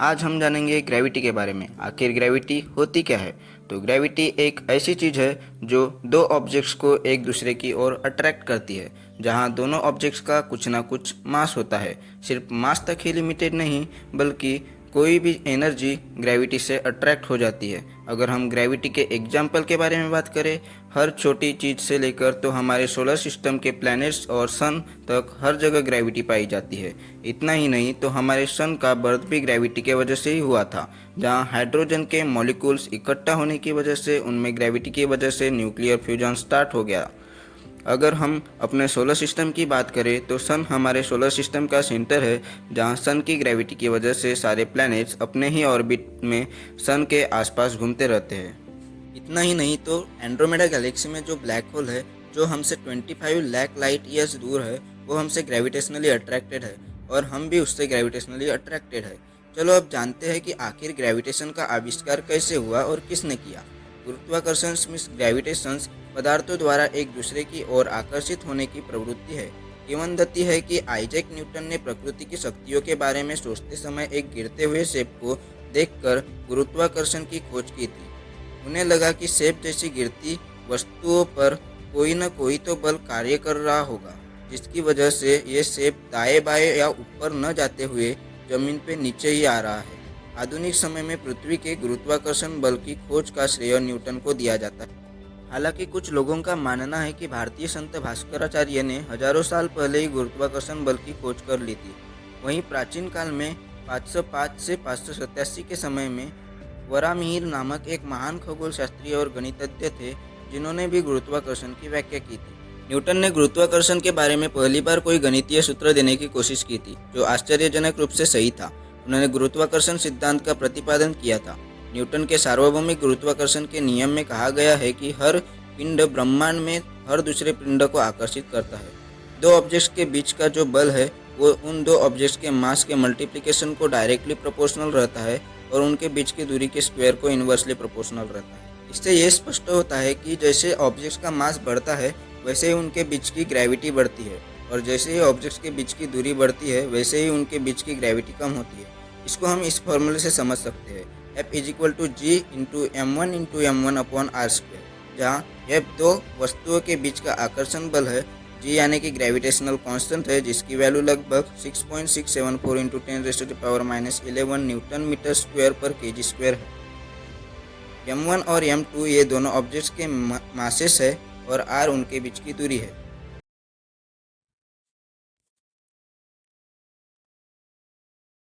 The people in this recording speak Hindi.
आज हम जानेंगे ग्रेविटी के बारे में। आखिर ग्रेविटी होती क्या है? तो ग्रेविटी एक ऐसी चीज़ है जो दो ऑब्जेक्ट्स को एक दूसरे की ओर अट्रैक्ट करती है, जहां दोनों ऑब्जेक्ट्स का कुछ ना कुछ मास होता है। सिर्फ मास तक ही लिमिटेड नहीं, बल्कि कोई भी एनर्जी ग्रेविटी से अट्रैक्ट हो जाती है। अगर हम ग्रेविटी के एग्जाम्पल के बारे में बात करें, हर छोटी चीज़ से लेकर तो हमारे सोलर सिस्टम के प्लैनेट्स और सन तक हर जगह ग्रेविटी पाई जाती है। इतना ही नहीं तो हमारे सन का बर्थ भी ग्रेविटी के वजह से ही हुआ था, जहां हाइड्रोजन के मॉलिक्यूल्स इकट्ठा होने की वजह से उनमें ग्रेविटी की वजह से न्यूक्लियर फ्यूजन स्टार्ट हो गया। अगर हम अपने सोलर सिस्टम की बात करें तो सन हमारे सोलर सिस्टम का सेंटर है, जहां सन की ग्रेविटी की वजह से सारे प्लैनेट्स अपने ही ऑर्बिट में सन के आसपास घूमते रहते हैं। इतना ही नहीं तो एंड्रोमेडा गैलेक्सी में जो ब्लैक होल है, जो हमसे 25 लाख लाइट ईयर्स दूर है, वो हमसे ग्रेविटेशनली अट्रैक्टेड है और हम भी उससे ग्रेविटेशनली अट्रैक्टेड है। चलो अब जानते हैं कि आखिर ग्रेविटेशन का आविष्कार कैसे हुआ और किसने किया। गुरुत्वाकर्षण मीन्स ग्रेविटेशन पदार्थों द्वारा एक दूसरे की ओर आकर्षित होने की प्रवृत्ति है। किंवदंती है कि आइजैक न्यूटन ने प्रकृति की शक्तियों के बारे में सोचते समय एक गिरते हुए सेब को देखकर गुरुत्वाकर्षण की खोज की थी। उन्हें लगा कि सेब जैसी गिरती वस्तुओं पर कोई न कोई तो बल कार्य कर रहा होगा, जिसकी वजह से ये सेब दाएं बाएं या ऊपर न जाते हुए जमीन पे नीचे ही आ रहा है। आधुनिक समय में पृथ्वी के गुरुत्वाकर्षण बल की खोज का श्रेय न्यूटन को दिया जाता है। हालांकि कुछ लोगों का मानना है कि भारतीय संत भास्कराचार्य ने हजारों साल पहले ही गुरुत्वाकर्षण बल की खोज कर ली थी। वहीं प्राचीन काल में 505 से 587 के समय में वरामिहिर नामक एक महान खगोल शास्त्री और गणितज्ञ थे, जिन्होंने भी गुरुत्वाकर्षण की व्याख्या की थी। न्यूटन ने गुरुत्वाकर्षण के बारे में पहली बार कोई गणितीय सूत्र देने की कोशिश की थी, जो आश्चर्यजनक रूप से सही था। उन्होंने गुरुत्वाकर्षण सिद्धांत का प्रतिपादन किया था। न्यूटन के सार्वभौमिक गुरुत्वाकर्षण के नियम में कहा गया है कि हर पिंड ब्रह्मांड में हर दूसरे पिंड को आकर्षित करता है। दो ऑब्जेक्ट्स के बीच का जो बल है वो उन दो ऑब्जेक्ट्स के मास के मल्टीप्लिकेशन को डायरेक्टली प्रोपोर्शनल रहता है और उनके बीच की दूरी के स्क्वायर को इन्वर्सली प्रोपोर्शनल रहता है। इससे ये स्पष्ट होता है कि जैसे ऑब्जेक्ट्स का मास बढ़ता है, वैसे ही उनके बीच की ग्रेविटी बढ़ती है, और जैसे ही ऑब्जेक्ट्स के बीच की दूरी बढ़ती है, वैसे ही उनके बीच की ग्रेविटी कम होती है। इसको हम इस फॉर्मूले से समझ सकते हैं, F = G × m1 × m1/r², जहाँ F दो वस्तुओं के बीच का आकर्षण बल है, G यानी कि ग्रेविटेशनल कांस्टेंट है, जिसकी वैल्यू लगभग 6.674 × 10⁻11 न्यूटन मीटर स्क्वायर पर kg² है। m1 और m2 ये दोनों ऑब्जेक्ट्स के मासेस है और r उनके बीच की दूरी है।